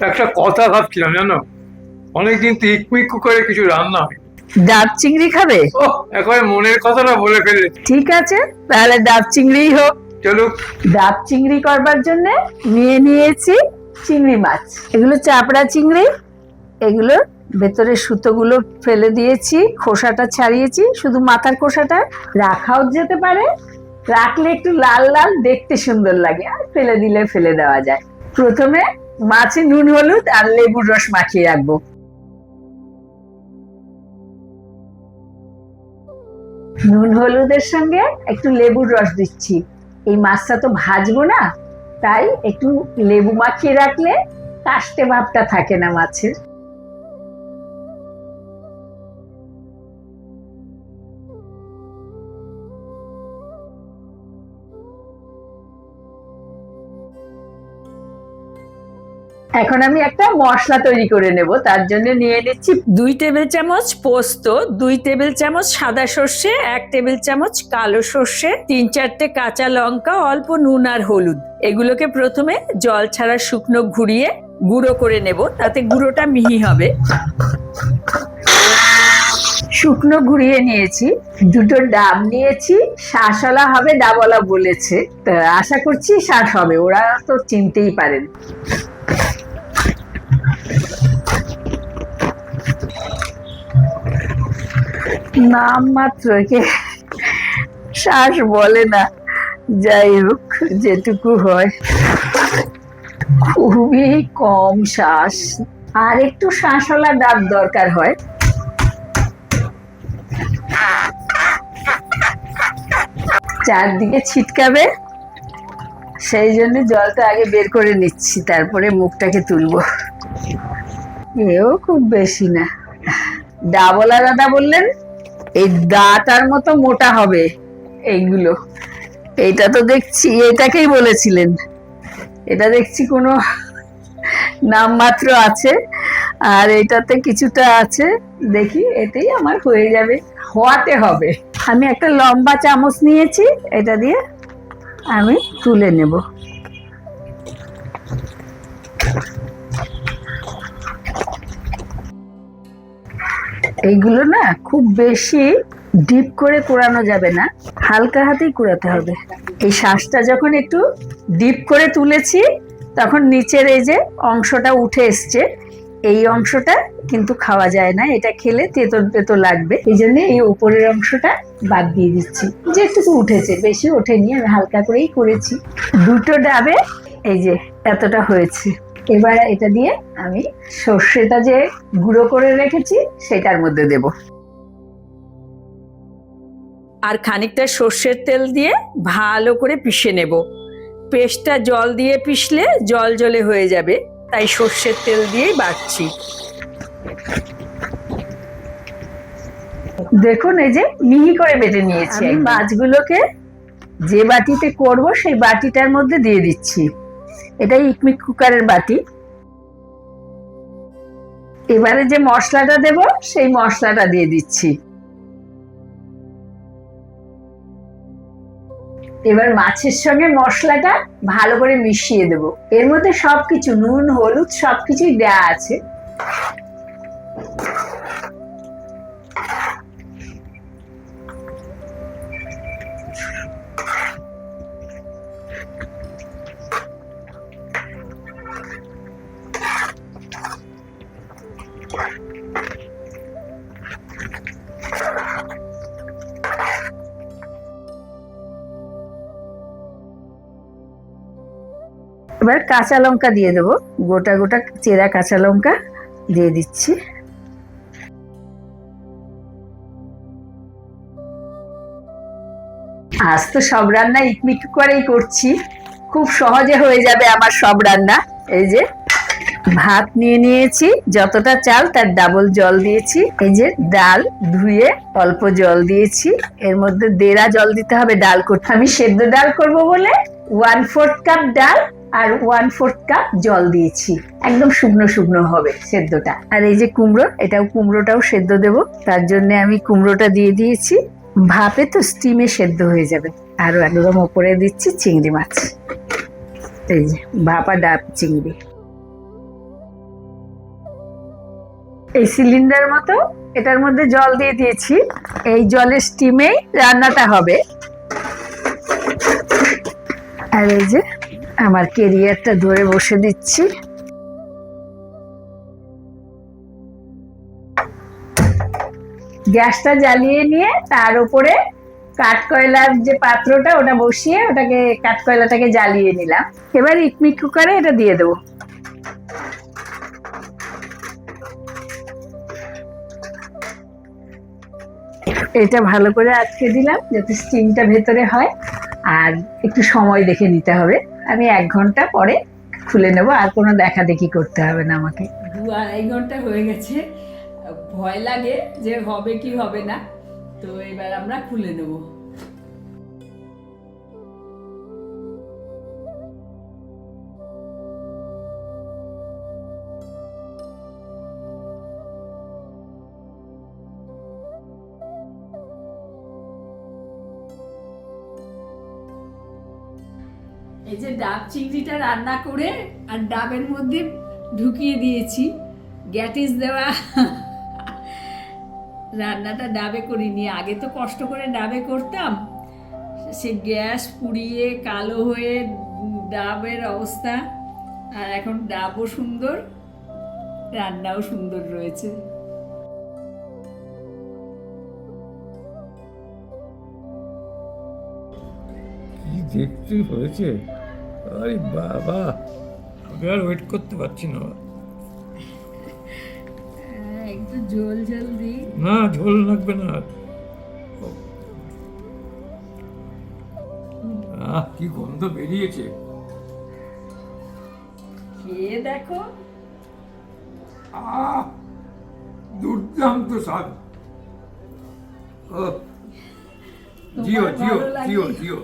একটা কথা ভাবছিলাম জানো, অনেকদিন তো ইকমিকু করে কিছু রান্না হয়। ডাব চিংড়ি খাবে? ও, একেবারে মনের কথাটা বলে ফেললে। ঠিক আছে, তাহলে ডাব চিংড়িই হোক। চলো। ডাব চিংড়ি করবার জন্য নিয়ে নিয়েছি চিংড়ি মাছ। এগুলো চাপড়া চিংড়ি। এগুলো ভেতরের সুতোগুলো ফেলে দিয়েছি, খোসাটা ছাড়িয়েছি, শুধু মাথার খোসাটা। রাখাও যেতে পারে, রাখলে একটু লাল লাল দেখতে সুন্দর লাগে, আর ফেলে দিলে ফেলে দেওয়া যায়। প্রথমে মাছে নুন হলুদ আর লেবুর রস মাখিয়ে রাখবো। নুন হলুদের সঙ্গে একটু লেবুর রস দিচ্ছি। এই মাছটা তো ভাজবো না, তাই একটু লেবু মাখিয়ে রাখলে কাস্টে ভাবটা থাকে না মাছের। এখন আমি একটা মশলা তৈরি করে নেব। তার জন্য নিয়ে নিচ্ছি 2 টেবিল চামচ পোস্ত, 2 টেবিল চামচ সাদা সর্ষে, 1 টেবিল চামচ কালো সর্ষে, 3-4টে কাঁচা লঙ্কা, অল্প নুন আর হলুদ। এগুলোকে প্রথমে জল ছাড়া শুকনো ঘুরিয়ে গুঁড়ো করে নেব, তাতে গুঁড়োটা মিহি হবে। শুকনো ঘুরিয়ে নিয়েছি। 2টো ডাব নিয়েছি, শাঁসওয়ালা হবে, ডাবওয়ালা বলেছে, তা আশা করছি শাঁস হবে, ওরা তো চিনতেই পারেন। নাম মাত্র, কে শ্বাস বলে না, যাই হোক যেটুকু হয়। খুবই কম শ্বাস, আর একটু শাঁসওয়ালা ডাব দরকার হয়। চারদিকে ছিটকাবে, সেই জন্য জলটা আগে বের করে নিচ্ছি, তারপরে মুখটাকে তুলবো। এও খুব বেশি না। ডাবওয়ালা দাদা বললেন এই দাটার মতো মোটা হবে এইগুলো। এইটা তো দেখছি, এটাকেই বলেছিলেন। এটা দেখছি কোনো নাম মাত্র আছে, আর এটাতে কিছুটা আছে। দেখি এতেই আমার হয়ে যাবে, হওয়াতে হবে। আমি একটা লম্বা চামচ নিয়েছি, এটা দিয়ে আমি তুলে নেব। এইগুলো না খুব বেশি ডিপ করে কোরানো যাবে না, হালকা হাতেই কোরাতে হবে। এই শ্বাসটা যখন একটু ডিপ করে তুলেছি, তখন নিচের এই যে অংশটা উঠে এসছে, এই অংশটা কিন্তু খাওয়া যায় না, এটা খেলে তেতো তেতো লাগবে। এই জন্য এই উপরের অংশটা বাদ দিয়ে দিচ্ছি। যেটুকু উঠেছে, বেশি ওঠেনি, আমি হালকা করেই করেছি। 2টো ডাবে এই যে এতটা হয়েছে। এবার এটা দিয়ে আমি সর্ষেটা যে গুঁড়ো করে রেখেছি সেটার মধ্যে দেব, আর খানিকটা সর্ষের তেল দিয়ে ভালো করে পিষে নেব। পেস্টটা জল দিয়ে পিষলে জল জলে হয়ে যাবে, তাই সর্ষের তেল দিয়েই বাটছি। দেখুন এই যে মিহি করে বেটে নিয়েছি। আমি মাছগুলোকে যে বাটিতে করব সেই বাটিটার মধ্যে দিয়ে দিচ্ছি। এটা ইকমিক কুকারের বাটি। এবারে যে মশলাটা দেব সেই মশলাটা দিয়ে দিচ্ছি। এবার মাছের সঙ্গে মশলাটা ভালো করে মিশিয়ে দেব। এর মধ্যে সবকিছু নুন হলুদ সবকিছুই দেয়া আছে। এবার কাঁচা লঙ্কা দিয়ে দেবো, গোটা গোটা চেরা কাঁচা লঙ্কা দিয়ে দিচ্ছি। আজ তো সব রান্না ইকমিক করেই করছি, খুব সহজে হয়ে যাবে আমার সব রান্না। এই যে ভাত নিয়ে নিয়েছি, যতটা চাল তার ডাবল জল দিয়েছি। এই যে ডাল ধুয়ে অল্প জল দিয়েছি, এর মধ্যে দেড়া জল দিতে হবে ডাল করতে। আমি সেদ্ধ ডাল করব বলে 1/4 কাপ ডাল আর 1/4 কাপ জল দিয়েছি, একদম শুকনো শুকনো হবে সেদ্ধটা। আর এই যে কুমড়ো, এটাও কুমড়োটাও সেদ্ধ দেব, তার জন্য আমি কুমড়োটা দিয়ে দিয়েছি। ভাপে তো স্টিমে সেদ্ধ হয়ে যাবে। আর একদম ওপরে দিচ্ছি চিংড়ি মাছ, এই যে ভাপা ডাব চিংড়ি। এই সিলিন্ডার মতো এটার মধ্যে জল দিয়ে দিয়েছি, এই জলের স্টিমেই রান্নাটা হবে। আর এই যে আমার কেরিয়ারটা ধরে বসে দিচ্ছি। গ্যাসটা জ্বালিয়ে নিয়ে তার উপরে কাঠকয়লার যে পাত্রটা ওটা বসিয়ে ওটাকে কাঠকয়লাটাকে জ্বালিয়ে নিলাম। এবার ইকমিক কুকারে এটা দিয়ে দেবো। এটা ভালো করে আটকে দিলাম যাতে স্টিমটা ভেতরে হয়, আর একটু সময় দেখে নিতে হবে। আমি 1 ঘন্টা পরে খুলে নেব, আর কোনো দেখা দেখি করতে হবে না আমাকে। 2-2.5 ঘন্টা হয়ে গেছে, ভয় লাগে যে হবে কি হবে না, তো এবার আমরা খুলে নেব। এই যে ডাব চিংড়িটা রান্না করে আর ডাবের মধ্যে ঢুকিয়ে দিয়েছি, গ্যাটিস দেওয়া। রান্নাটা ডাবে করিনি, আগে তো কষ্ট করে ডাবে করতাম, সে গ্যাস পুড়িয়ে কালো হয়ে ডাবের অবস্থা। আর এখন ডাবও সুন্দর, রান্নাও সুন্দর রয়েছে। কি দেখতে হয়েছে, আরে বাবা, আমি আর ওয়েট করতে পারছি না। একটু ঝোল ঝোল দিই। না, ঝোল লাগবে না। কি গন্ধ বেরিয়েছে, খেয়ে দেখো। দুর্দান্ত স্বাদ। জিও জিও জিও জিও।